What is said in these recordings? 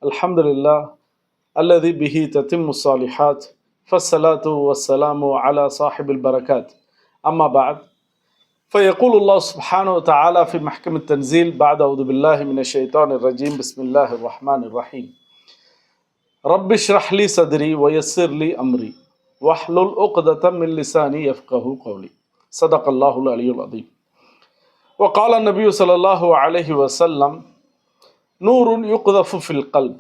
الحمد لله الذي به تتم الصالحات فالصلاة والسلام على صاحب البركات أما بعد فيقول الله سبحانه وتعالى في محكم التنزيل بعد أعوذ بالله من الشيطان الرجيم بسم الله الرحمن الرحيم رب اشرح لي صدري ويسر لي أمري واحلل عقدة من لساني يفقه قولي صدق الله العلي العظيم وقال النبي صلى الله عليه وسلم نور يقذف في القلب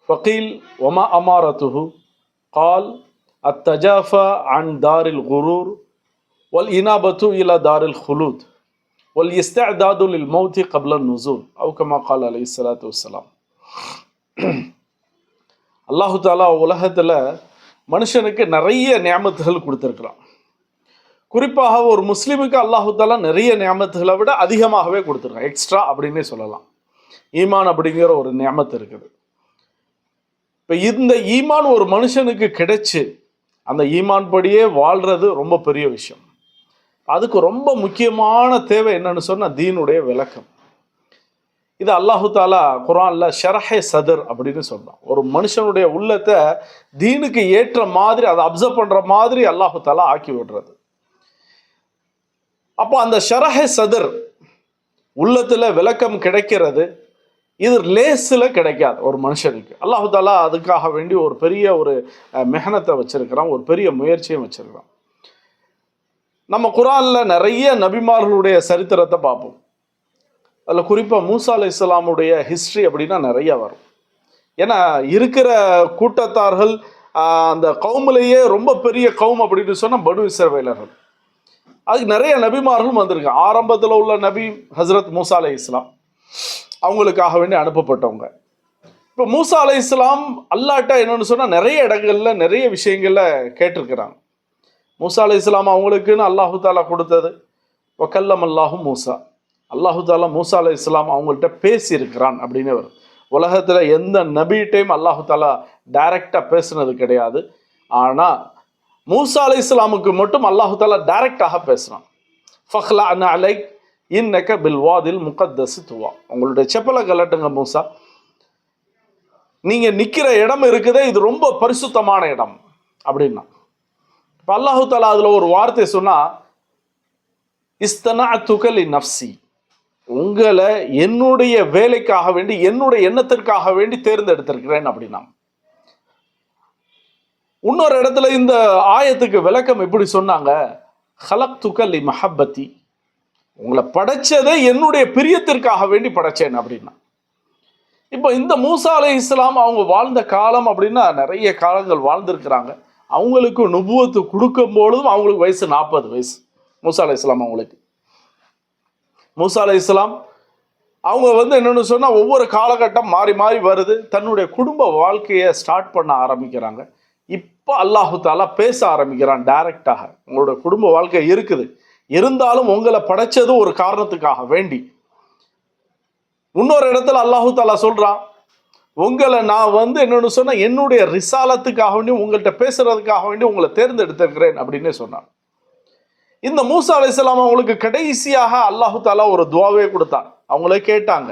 فقيل وما أمارته قال التجافى عن دار الغرور والإنابة إلى دار الخلود والاستعداد للموت قبل النزول أو كما قال عليه الصلاة والسلام. அல்லாஹு தாலா உலகத்தில் மனுஷனுக்கு நிறைய நியாமத்துகள் கொடுத்துருக்கிறான். குறிப்பாக ஒரு முஸ்லீமுக்கு அல்லாஹு தாலா நிறைய நியாமத்துகளை விட அதிகமாகவே கொடுத்துருக்கான். எக்ஸ்ட்ரா அப்படின்னே சொல்லலாம். ஈமான் அப்படிங்கிற ஒரு நியாமத்து இருக்குது. இப்போ இந்த ஈமான் ஒரு மனுஷனுக்கு கிடைச்சு அந்த ஈமான் படியே வாழ்றது ரொம்ப பெரிய விஷயம். அதுக்கு ரொம்ப முக்கியமான தேவை என்னன்னு சொன்னால் தீனுடைய விளக்கம். இது அல்லாஹு தாலா குர்ஆன்ல ஷரஹே சதர் அப்படின்னு சொல்றான். ஒரு மனுஷனுடைய உள்ளத்தை தீனுக்கு ஏற்ற மாதிரி அதை அப்சர்வ் பண்ற மாதிரி அல்லாஹு தாலா ஆக்கி விடுறது. அப்போ அந்த ஷரஹே சதர் உள்ளத்துல விளக்கம் கிடைக்கிறது இது லேஸில் கிடைக்காது ஒரு மனுஷனுக்கு. அல்லாஹு தாலா அதுக்காக வேண்டி ஒரு பெரிய ஒரு மெஹனத்தை வச்சிருக்கிறான், ஒரு பெரிய முயற்சியும் வச்சிருக்கிறான். நம்ம குர்ஆன்ல நிறைய நபிமார்களுடைய சரித்திரத்தை பார்ப்போம். அதில் குறிப்பாக மூசா அலைஹிஸ்ஸலாமுடைய ஹிஸ்ட்ரி அப்படின்னா நிறைய வரும். ஏன்னா இருக்கிற கூட்டத்தார்கள் அந்த கவுமிலேயே ரொம்ப பெரிய கவும் அப்படின்னு சொன்னால் பனு இஸ்ரவேலர்கள். அதுக்கு நிறைய நபிமார்களும் வந்திருக்காங்க. ஆரம்பத்தில் உள்ள நபி ஹஸ்ரத் மூசா அலைஹிஸ்ஸலாம், அவங்களுக்காக வேண்டி அனுப்பப்பட்டவங்க. இப்போ மூசா அலைஹிஸ்ஸலாம் அல்லாட்ட என்னன்னு சொன்னால் நிறைய இடங்கள்ல நிறைய விஷயங்கள்ல கேட்டிருக்கிறாங்க. மூசா அலைஹிஸ்ஸலாம் அவங்களுக்குன்னு அல்லாஹு தாலா கொடுத்தது வக்கல்லம் அல்லாஹு மூசா. அல்லாஹு தாலா மூசா அலைஹிஸ்ஸலாம் அவங்கள்ட்ட பேசியிருக்கிறான் அப்படின்னு வரும். உலகத்தில் எந்த நபிட்டையும் அல்லாஹு தாலா டைரக்டாக பேசுனது கிடையாது. ஆனால் மூசா அலைஹிஸ்ஸலாமுக்கு மட்டும் அல்லாஹு தாலா டைரக்டாக பேசுகிறான். ஃபஹ்லா அலைக் இன்னக பில்வாதில் முகத்தஸ் துவா, உங்களுடைய செப்பலை கலட்டுங்க மூசா, நீங்க நிக்கிற இடம் இருக்குதே இது ரொம்ப பரிசுத்தமான இடம் அப்படின்னா. இப்போ அல்லாஹு தாலா அதுல ஒரு வார்த்தை சொன்னா இஸ்தனஅதுக லிநஃப்ஸி, உங்களை என்னுடைய வேலைக்காக வேண்டி என்னுடைய எண்ணத்திற்காக வேண்டி தேர்ந்தெடுத்திருக்கிறேன் அப்படின்னா. இன்னொரு இடத்துல இந்த ஆயத்துக்கு விளக்கம் எப்படி சொன்னாங்க, ஹலக்துக லிமஹப்பதி, உங்களை படைச்சதை என்னுடைய பிரியத்திற்காக வேண்டி படைச்சேன் அப்படின்னா. இப்போ இந்த மூசா அலைஹிஸ்ஸலாம் அவங்க வாழ்ந்த காலம் அப்படின்னா நிறைய காலங்கள் வாழ்ந்திருக்கிறாங்க. அவங்களுக்கு நுபுவத்து கொடுக்கும் பொழுதும் அவங்களுக்கு வயசு 40 வயசு. மூசா அலைஹிஸ்ஸலாம் அவங்களுக்கு மூசா அலைஹிஸ்ஸலாம் அவங்க என்னன்னு சொன்னா ஒவ்வொரு காலகட்டம் மாறி மாறி வருது. தன்னுடைய குடும்ப வாழ்க்கையை ஸ்டார்ட் பண்ண ஆரம்பிக்கிறாங்க. இப்போ அல்லாஹு தாலா பேச ஆரம்பிக்கிறான் டைரக்டாக. உங்களோட குடும்ப வாழ்க்கை இருக்குது, இருந்தாலும் உங்களை படைச்சது ஒரு காரணத்துக்காக வேண்டி. இன்னொரு இடத்துல அல்லாஹு தாலா சொல்றான், உங்களை நான் என்னன்னு சொன்னா என்னுடைய ரிசாலத்துக்காக வேண்டி உங்கள்கிட்ட பேசுறதுக்காக வேண்டி உங்களை தேர்ந்தெடுத்திருக்கிறேன் அப்படின்னு சொன்னான். இந்த மூசா அலைஹிஸ்ஸலாம் அவங்களுக்கு கடைசியாக அல்லாஹு தாலா ஒரு துவாவே கொடுத்தான். அவங்களே கேட்டாங்க.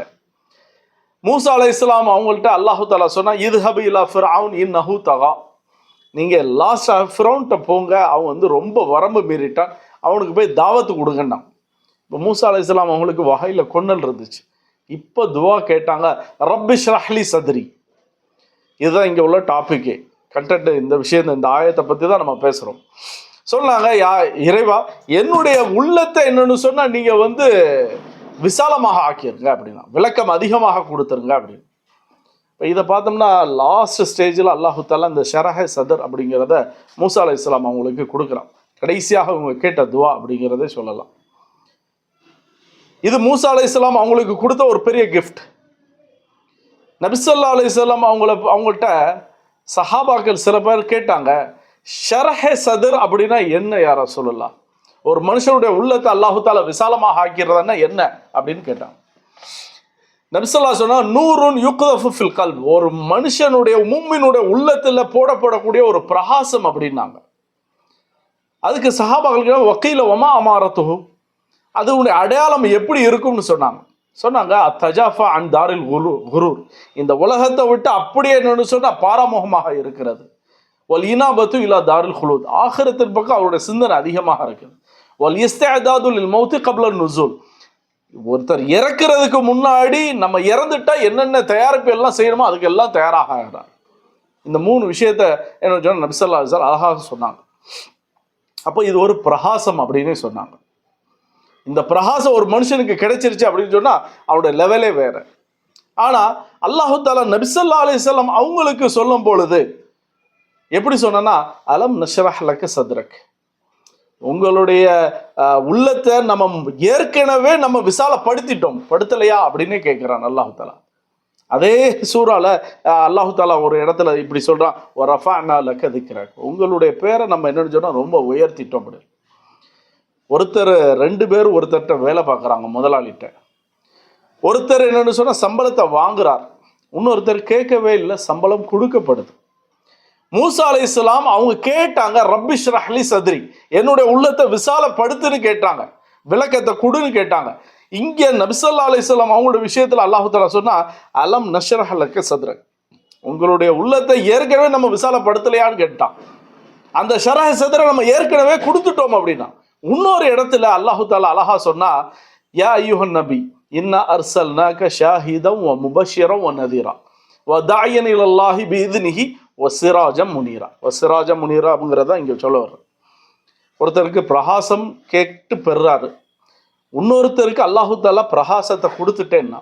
மூசா அலைஹிஸ்ஸலாம் அவங்கள்ட்ட அல்லாஹு தாலா சொன்னா இத்ஹப் இலா ஃபிர்அவுன் இன்னஹு தகா, நீங்க லாஸ்ட் ஃபிரௌன்ட்ட போங்க, அவன் ரொம்ப வரம்பு மீறிட்டான், அவனுக்கு போய் தாவத்து கொடுங்கண்ணா. இப்போ மூசா அலைஹிஸ்ஸலாம் அவங்களுக்கு வகையில் கொன்னல் இருந்துச்சு. இப்போ துவா கேட்டாங்க, ரப்பி ஷ்ரஹ் லி சத்ரி. இதுதான் இங்கே உள்ள டாபிக்கே, கண்டென்ட். இந்த விஷயம் இந்த ஆயத்தை பற்றி தான் நம்ம பேசுகிறோம். சொன்னாங்க, இறைவா என்னுடைய உள்ளத்தை என்னன்னு சொன்னால் நீங்கள் விசாலமாக ஆக்கிருங்க அப்படின்னா, விளக்கம் அதிகமாக கொடுத்துருங்க அப்படின்னு. இப்போ இதை பார்த்தோம்னா லாஸ்ட் ஸ்டேஜில் அல்லாஹு தாலா இந்த ஷரஹே சதர் அப்படிங்கிறத மூசா அலைஹிஸ்ஸலாம் அவங்களுக்கு கொடுக்குறான். கடைசியாக அவங்க கேட்ட துவா அப்படிங்கிறதே சொல்லலாம். இது மூசா அலைஹிஸ்ஸலாம் அவங்களுக்கு கொடுத்த ஒரு பெரிய கிஃப்ட். நபி ஸல்லல்லாஹு அலைஹி வஸல்லம் அவங்கள்ட்ட சஹாபாக்கள் சில பேர் கேட்டாங்க, ஷரஹே சதர் அப்படின்னா என்ன யார சொல்லலாம், ஒரு மனுஷனுடைய உள்ளத்தை அல்லாஹு தாலா விசாலமாக ஆக்கிறதுன்னா என்ன அப்படின்னு கேட்டாங்க. நபி ஸல்லல்லாஹு சொன்னா நூருன் யுக்தஃபு ஃபில் கல்ப், ஒரு மனுஷனுடைய முஃமினுடைய உள்ளத்துல போடப்படக்கூடிய ஒரு பிரகாசம் அப்படின்னாங்க. அதுக்கு சஹாபாக்களுக்கு வக்கீல வமா அமாரத்துஹு, அது உடைய அடையாளம் எப்படி இருக்கும்னு சொன்னாங்க. சொன்னாங்க அத்தஜாஃபா அன் தாரில் குரூர், இந்த உலகத்தை விட்டு அப்படியே என்னன்னு சொன்னா பாராமுகமாக இருக்கிறது. வல் இனாபத்து இலா தாரில் குலூத், ஆகிரத்தின் பக்கம் அவருடைய சிந்தனை அதிகமாக இருக்குது. வல் இஸ்திஅதாது லில் மௌத்தி கப்ல நுஸூல், ஒருத்தர் இறக்கிறதுக்கு முன்னாடி நம்ம இறந்துட்டா என்னென்ன தயாரிப்பு எல்லாம் செய்யணுமோ அதுக்கு எல்லாம் தயாராக ஆகிறார். இந்த 3 விஷயத்த என்ன சொன்ன நபி ஸல்லல்லாஹு அலைஹி வஸல்லம் அழகாக சொன்னாங்க. அப்போ இது ஒரு பிரகாசம் அப்படின்னு சொன்னாங்க. இந்த பிரகாசம் ஒரு மனுஷனுக்கு கிடைச்சிருச்சு அப்படின்னு சொன்னா அவருடைய லெவலே வேற. ஆனா அல்லாஹு தஆலா நபி ஸல்லல்லாஹு அலைஹி வஸல்லம் அவங்களுக்கு சொல்லும் பொழுது எப்படி சொன்னா, அலம் நஷ்ரஹ் லக சத்ரக், உங்களுடைய உள்ளத்தை நம்ம ஏற்கனவே நம்ம விசாலப்படுத்திட்டோம், படுத்தலையா அப்படின்னு கேட்கிறான் அல்லாஹு தஆலா. அதே சூறால அல்லாஹு தஆலா ஒரு இடத்துல இப்படி சொல்றான், வரஃபஅனா லக திக்ரக், உங்களுடைய பேரை நம்ம என்னன்னு சொன்னா ரொம்ப உயர்த்திட்டோம் அப்படி. ஒருத்தர் 2 பேர் ஒருத்தர்கிட்ட வேலை பார்க்குறாங்க, முதலாளிகிட்ட. ஒருத்தர் என்னன்னு சொன்னா சம்பளத்தை வாங்குறார், இன்னொருத்தர் கேட்கவே இல்லை, சம்பளம் கொடுக்கப்படுது. மூசா அலைஹிஸ்ஸலாம் அவங்க கேட்டாங்க, ரப்பி ஷ்ரஹ் லி சத்ரி, என்னுடைய உள்ளத்தை விசாலப்படுத்துன்னு கேட்டாங்க, விளக்கத்தை கொடுன்னு கேட்டாங்க. இங்க நபி ஸல்லல்லாஹு அலைஹி வஸல்லம் அவங்களோட விஷயத்துல அல்லாஹ் தஆலா சொன்னா, அலம் நஷ்ரஹ் லக சத்ரக், உங்களுடைய உள்ளத்தை ஏற்கனவே நம்ம விசாலப்படுத்தலையான்னு கேட்டான். அந்த ஷரஹ் சத்ர நம்ம ஏற்கனவே கொடுத்துட்டோம் அப்படின்னா. இன்னொரு இடத்துல அல்லாஹ் தஆலா அழகா சொன்னா, யா அய்யுஹன் நபி இன்னா அர்சல்னாக ஷாஹிதன் வ முபஷ்ஷிரன் வ நதீரா வ தாயன் இலல்லாஹி பிஇذனிஹி வ சிராஜம் முனீரா. வ சிராஜம் முனீரா அப்படிங்கிறத இங்க சொல்ல வர்றேன். ஒருத்தருக்கு பிரகாசம் கேட்டு பெறாரு, இன்னொருத்தருக்கு அல்லாஹு தஆலா பிரகாசத்தை கொடுத்துட்டேன்னா,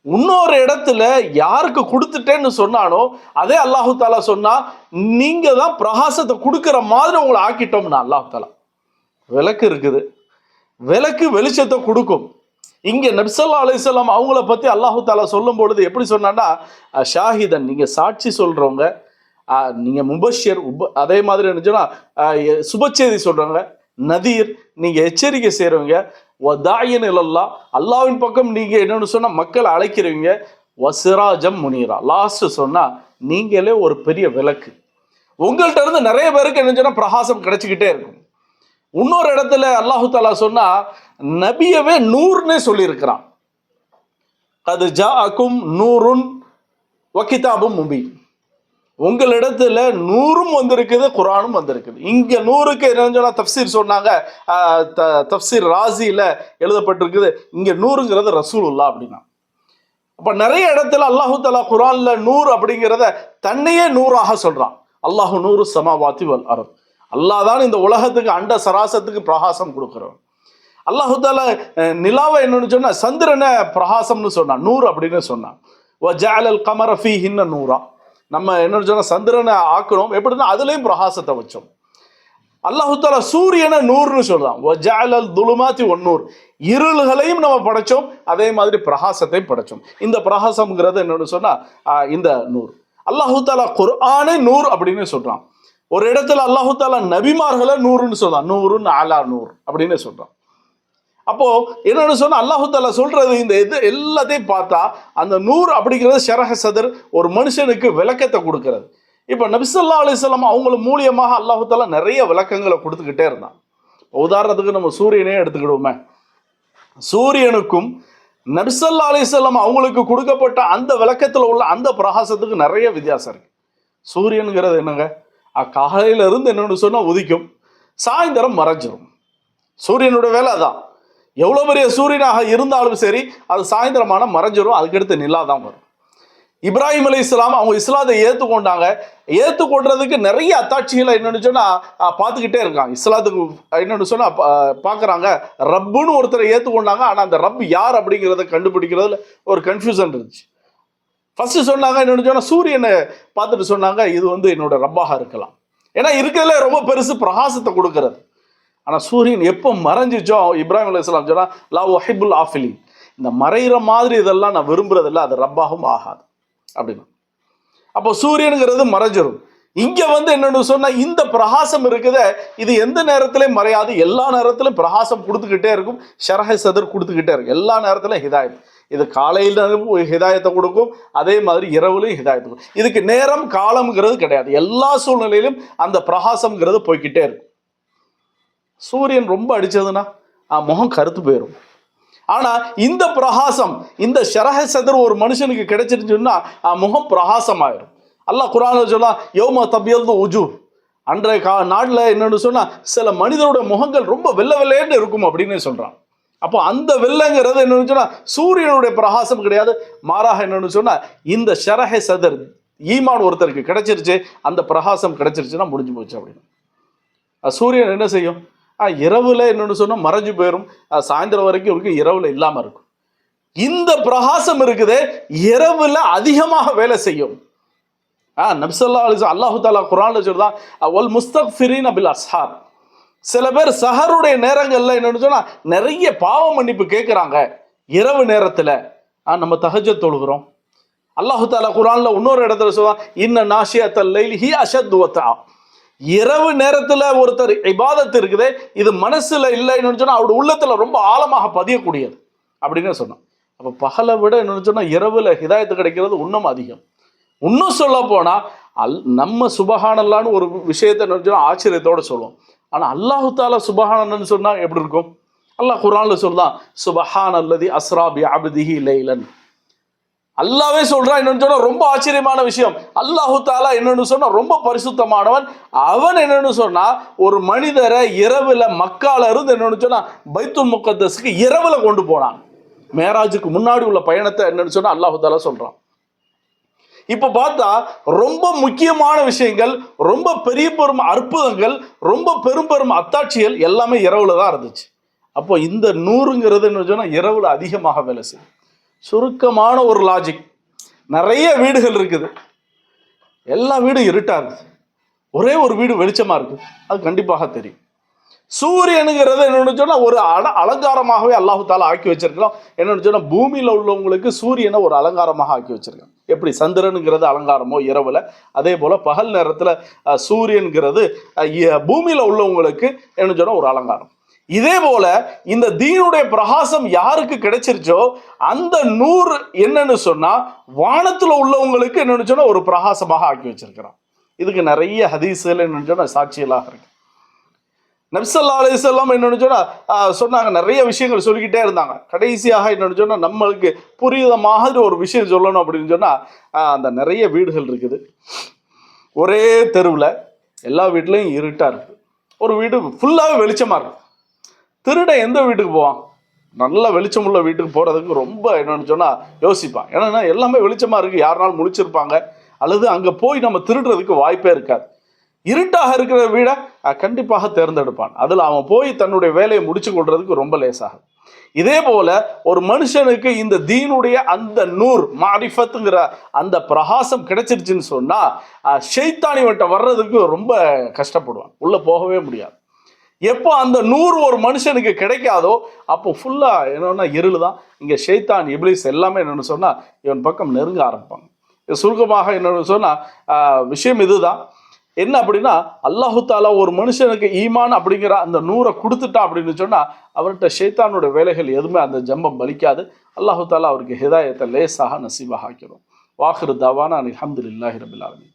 இன்னொரு இடத்துல யாருக்கு கொடுத்துட்டேன்னு சொன்னானோ அதே அல்லாஹு தஆலா சொன்னா, நீங்க தான் பிரகாசத்தை கொடுக்கிற மாதிரி உங்களை ஆக்கிட்டோம்னா. அல்லாஹு தஆலா விளக்கு இருக்குது, விளக்கு வெளிச்சத்தை கொடுக்கும். இங்க நபி ஸல்லல்லாஹு அலைஹி வஸல்லம் அவங்கள பத்தி அல்லாஹு தஆலா சொல்லும் பொழுது எப்படி சொன்னான்னா, ஷாஹிதன், நீங்க சாட்சி சொல்றவங்க, நீங்க முபஷ்ஷிர், அதே மாதிரி என்ன சொன்னா சுபச்செய்தி சொல்றவங்க, நதீர், நீங்க எச்சரிக்கை செய்றவங்க, வதாயின் இலல்லாஹ், அல்லாஹ்வின் பக்கம் நீங்க என்னன்னு சொன்னா மக்களை அழைக்கிறவங்க, வசிராஜம் முனீரா, லாஸ்ட் சொன்னா நீங்களே ஒரு பெரிய விளக்கு. உங்கள்கிட்ட இருந்து நிறைய பேருக்கு என்ன சொன்னா பிரகாசம் கிடைச்சிக்கிட்டே இருக்கும். இன்னொரு இடத்துல அல்லாஹு தஆலா சொன்னா நபியவே நூர்னே சொல்லியிருக்கிறான், கது ஜாஅக்கும் நூருன் வ கிதாபும் முபீன், உங்களிடத்துல நூறும் வந்திருக்குது, குர்ஆனும் வந்திருக்குது. இங்க நூறுக்கு என்ன சொன்னா தஃப்சீர் சொன்னாங்க, தஃப்சீர் ராசியில எழுதப்பட்டிருக்குது, இங்க நூறுங்கிறது ரசூலுல்லாஹ் அப்படின்னா. அப்ப நிறைய இடத்துல அல்லாஹு தஆலா குர்ஆன்ல நூறு அப்படிங்கிறத தன்னையே நூறாக சொல்றான். அல்லாஹு நூறு ஸமாவாத்தி வல் அர்த், அல்லாஹ் தான் இந்த உலகத்துக்கு அண்ட சராசத்துக்கு பிரகாசம் கொடுக்கிறோம். அல்லாஹு தஆலா நிலாவை என்னன்னு சொன்னா சந்திரனை பிரகாசம்னு சொன்னான், நூறு அப்படின்னு சொன்னான். வ ஜஅலல் கமர ஃபீஹின்ன நூரா, நம்ம என்னன்னு சொன்னா சந்திரனை ஆக்கணும், எப்படின்னா அதுலயும் பிரகாசத்தை வச்சோம். அல்லாஹு தஆலா சூரியனை நூறுன்னு சொல்றான், வ ஜஅலல் துலுமாத்தி வன் நூர், இருள்களையும் நம்ம படைச்சோம், அதே மாதிரி பிரகாசத்தையும் படைச்சோம். இந்த பிரகாசம்ங்கிறது என்னன்னு சொன்னா இந்த நூறு. அல்லாஹு தஆலா குர்ஆனை நூர் அப்படின்னு சொல்றான். ஒரு இடத்துல அல்லாஹு தஆலா நபிமார்களை நூறுன்னு சொல்றான், நூறுன் அலா நூர் அப்படின்னு சொல்றான். அப்போ என்னன்னு சொன்னா அல்லாஹு தஆலா சொல்றது இந்த இது எல்லாத்தையும் பார்த்தா அந்த நூறு அப்படிங்கிறது ஷரஹ் சதர், ஒரு மனுஷனுக்கு விளக்கத்தை கொடுக்கிறது. இப்போ நபி ஸல்லல்லாஹு அலைஹி வஸல்லம் அவங்க மூலியமாக அல்லாஹு தஆலா நிறைய விளக்கங்களை கொடுத்துக்கிட்டே இருந்தான். உதாரணத்துக்கு நம்ம சூரியனே எடுத்துக்கிடுவோமே, சூரியனுக்கும் நபி ஸல்லல்லாஹு அலைஹி வஸல்லம் அவங்களுக்கு கொடுக்கப்பட்ட அந்த விளக்கத்தில் உள்ள அந்த பிரகாசத்துக்கு நிறைய வித்தியாசம் இருக்கு. சூரியனுங்கிறது என்னங்க, காலையில இருந்து என்னன்னு சொன்னா உதிக்கும், சாயந்தரம் மறைஞ்சிரும். சூரியனுடைய வேலை அதான். எவ்வளோ பெரிய சூரியனாக இருந்தாலும் சரி, அது சாயந்தரமான மறைஞ்சிரும், அதுக்கடுத்து நிலா தான் வரும். இப்ராஹிம் அலைஹிஸ்ஸலாம் அவங்க இஸ்லாத்தை ஏற்றுக்கொண்டாங்க. ஏற்றுக்கொண்டதுக்கு நிறைய அத்தாட்சிகளை என்னன்னு சொன்னா பார்த்துக்கிட்டே இருக்காங்க. இஸ்லாத்துக்கு என்னன்னு சொன்னா பார்க்குறாங்க, ரப்புன்னு ஒருத்தரை ஏற்றுக்கொண்டாங்க. ஆனால் அந்த ரப் யார் அப்படிங்கிறத கண்டுபிடிக்கிறதுல ஒரு கன்ஃபியூஷன் இருந்துச்சு. ஃபர்ஸ்ட் சொன்னாங்க என்னன்னு சொன்னா சூரியனை பார்த்துட்டு சொன்னாங்க, இது என்னோட ரப்பாக இருக்கலாம், ஏன்னா இருக்கிறதுல ரொம்ப பெருசு பிரகாசத்தை கொடுக்கறது. ஆனால் சூரியன் எப்போ மறைஞ்சிச்சோ இப்ராஹிம் அலைஹிஸ்ஸலாம் சொன்னா லா உஹிப்புல் ஆஃபிலின், இந்த மறைகிற மாதிரி இதெல்லாம் நான் விரும்புறதில்ல, அது ரப்பாகவும் ஆகாது அப்படின்னா. அப்போ சூரியனுங்கிறது மறைஞ்சிரும். இங்க என்னன்னு சொன்னா இந்த பிரகாசம் இருக்குத, இது எந்த நேரத்திலையும் மறையாது, எல்லா நேரத்திலும் பிரகாசம் கொடுத்துக்கிட்டே இருக்கும், ஷரஹ் சதர் கொடுத்துக்கிட்டே இருக்கும், எல்லா நேரத்திலும் ஹிதாயத். இது காலையில் ஹிதாயத்தை கொடுக்கும், அதே மாதிரி இரவுலையும் ஹிதாயத்தை கொடுக்கும். இதுக்கு நேரம் காலம்ங்கிறது கிடையாது, எல்லா சூழ்நிலையிலும் அந்த பிரகாசம்ங்கிறது போய்கிட்டே இருக்கும். சூரியன் ரொம்ப அடிச்சதுன்னா முகம் கருத்து போயிடும். ஆனா இந்த பிரகாசம், இந்த ஷரஹ சதர் ஒரு மனுஷனுக்கு கிடைச்சிருச்சுன்னா முகம் பிரகாசமாயிரும். அல்லாஹ் குர்ஆன்ல சொல்லலாம், யௌம தபியது உஜூஹ், அன்றைய நாள்ல என்னன்னு சொன்னா சில மனிதருடைய முகங்கள் ரொம்ப வெள்ளை வெள்ளையன்னு இருக்கும் அப்படின்னு சொல்றான். அப்போ அந்த வெள்ளைங்கிறது என்னன்னு சொன்னா சூரியனுடைய பிரகாசம் கிடையாது, மாறாக என்னன்னு சொன்னா இந்த ஷரஹ சதர் ஈமான் ஒருத்தருக்கு கிடைச்சிருச்சு, அந்த பிரகாசம் கிடைச்சிருச்சுன்னா முடிஞ்சு போச்சு அப்படின்னு. சூரியன் என்ன செய்யும்? இரவுல என்னன்னு சொன்னா மறைஞ்சு போயிடும், சாயந்தரம் வரைக்கும் இருக்கும், இரவுல இல்லாம இருக்கும். இந்த பிரகாசம் இருக்குதே இரவுல அதிகமாக வேலை செய்யும். நபி ஸல்லல்லாஹு அலைஹி வஸல்லம் அல்லாஹ் தஆலா குர்ஆன்ல சொல்றான், வல் முஸ்தக்ஃபிரீன பில் அஸ்ஹார். சில பேர் சஹருடைய நேரங்கள்ல என்னன்னு சொன்னா நிறைய பாவ மன்னிப்பு கேட்கிறாங்க இரவு நேரத்துல. நம்ம தஹஜ்ஜத் தொழுகிறோம். அல்லாஹ் தஆலா குர்ஆன்ல இன்னொரு இடத்துல சொல்றான், இன்ன நாஷியத்தல் லைலி ஹிய அஷத்து வதா. இரவு நேரத்துல ஒருத்தர் இபாதத் இருக்குதே, இது மனசுல இல்லைன்னு சொன்னா அவருடைய உள்ளத்துல ரொம்ப ஆழமாக பதியக்கூடியது அப்படின்னு சொன்னோம். அப்ப பகலை விட என்னன்னு சொன்னா இரவுல ஹிதாயத்து கிடைக்கிறது இன்னும் அதிகம். இன்னும் சொல்ல போனா நம்ம சுபஹானல்லான்னு ஒரு விஷயத்தை ஆச்சரியத்தோட சொல்லுவோம். ஆனா அல்லாஹு தாலா சுபஹானன்னு சொன்னா எப்படி இருக்கும்? அல்லாஹ் குர்ஆன்ல சொல்றான், சுபஹானல்லதி அஸ்ரா பி அப்திஹி லைலன். அல்லாஹ்வே சொல்றான். என்னன்னு சொன்னா ரொம்ப ஆச்சரியமான விஷயம். அல்லாஹு தாலா என்னன்னு சொன்னா ரொம்ப பரிசுத்தமானவன். அவன் என்னன்னு சொன்னா ஒரு மனிதரை இரவுல மக்கால இருந்து என்னன்னு சொன்னா பைத்துல் முகத்தஸுக்கு இரவுல கொண்டு போனான். மேராஜுக்கு முன்னாடி உள்ள பயணத்தை என்னன்னு சொன்னா அல்லாஹு தாலா சொல்றான். இப்ப பார்த்தா ரொம்ப முக்கியமான விஷயங்கள், ரொம்ப பெரிய பெரும் அற்புதங்கள், ரொம்ப பெரும் பெரும் அத்தாட்சிகள் எல்லாமே இரவுல தான் இருந்துச்சு. அப்போ இந்த நூறுங்கிறது என்ன சொன்னா இரவுல அதிகமாக வேலை செய்யும். சுருக்கமான ஒரு லாஜிக். நிறைய வீடுகள் இருக்குது, எல்லா வீடும் இருட்டா இருக்குது, ஒரே ஒரு வீடு வெளிச்சமா இருக்கு, அது கண்டிப்பாக தெரியும். சூரியனுங்கிறது என்னன்னு சொன்னா ஒரு அலங்காரமாகவே அல்லாஹு தாலா ஆக்கி வச்சிருக்கலாம். என்னன்னு சொன்னா பூமியில உள்ளவங்களுக்கு சூரியனை ஒரு அலங்காரமாக ஆக்கி வச்சிருக்காங்க. எப்படி சந்திரனுங்கிறது அலங்காரமோ இரவுல, அதே போல பகல் நேரத்துல சூரியன்கிறது பூமியில உள்ளவங்களுக்கு என்ன சொன்னா ஒரு அலங்காரம். இதே போல இந்த தீனுடைய பிரகாசம் யாருக்கு கிடைச்சிருச்சோ அந்த நூறு என்னன்னு சொன்னா வானத்துல உள்ளவங்களுக்கு என்னன்னு சொன்னா ஒரு பிரகாசமாக ஆக்கி வச்சிருக்கிறான். இதுக்கு நிறைய ஹதீஸ்கள் என்னன்னு சொன்னா சாட்சியலாக இருக்கு. நபி ஸல்லல்லாஹு அலைஹி வஸல்லம் என்னன்னு சொன்னா சொன்னாங்க, நிறைய விஷயங்கள் சொல்லிக்கிட்டே இருந்தாங்க. கடைசியாக என்னன்னு சொன்னா நம்மளுக்கு புரியுத மாதிரி ஒரு விஷயம் சொல்லணும் அப்படின்னு சொன்னா அந்த நிறைய வீடுகள் இருக்குது, ஒரே தெருவில் எல்லா வீட்லையும் இருட்டா இருக்கு, ஒரு வீடு ஃபுல்லாகவே வெளிச்சமா இருக்கு. திருடன் எந்த வீட்டுக்கு போவான்? நல்ல வெளிச்சம் உள்ள வீட்டுக்கு போறதுக்கு ரொம்ப என்னன்னு சொன்னா யோசிப்பான். ஏன்னா எல்லாமே வெளிச்சமா இருக்கு, யாருனாலும் முழிச்சிருப்பாங்க, அல்லது அங்க போய் நம்ம திருடுறதுக்கு வாய்ப்பே இருக்காது. இருட்டாக இருக்கிற வீடை கண்டிப்பாக தேர்ந்தெடுப்பான். அதில் அவன் போய் தன்னுடைய வேலையை முடிச்சு கொள்றதுக்கு ரொம்ப லேசாகும். இதே போல ஒரு மனுஷனுக்கு இந்த தீனுடைய அந்த நூர் மாரிஃபத்துங்கிற அந்த பிரகாசம் கிடைச்சிருச்சுன்னு சொன்னா ஷைத்தானி வட்ட வர்றதுக்கு ரொம்ப கஷ்டப்படுவான், உள்ள போகவே முடியாது. எப்போ அந்த நூறு ஒரு மனுஷனுக்கு கிடைக்காதோ அப்போ ஃபுல்லா என்னன்னா இருள் தான். இங்க ஷைத்தான் இப்லீஸ் எல்லாமே என்னன்னு சொன்னா இவன் பக்கம் நெருங்க ஆரம்பிப்பாங்க. சுருக்கமாக என்னன்னு சொன்னா விஷயம் இதுதான். என்ன அப்படின்னா அல்லாஹு தாலா ஒரு மனுஷனுக்கு ஈமான் அப்படிங்கிற அந்த நூரை கொடுத்துட்டா அப்படின்னு சொன்னா அவர்கிட்ட ஷைத்தானுடைய வேலைகள் எதுவுமே அந்த ஜம்பம் பலிக்காது. அல்லாஹு தாலா அவருக்கு ஹிதாயத்தை லேசாக நசீபாக ஆக்கிடும். வாஹிரு தாவானா அல்ஹம்துலில்லாஹி ரபில் ஆலமீன்.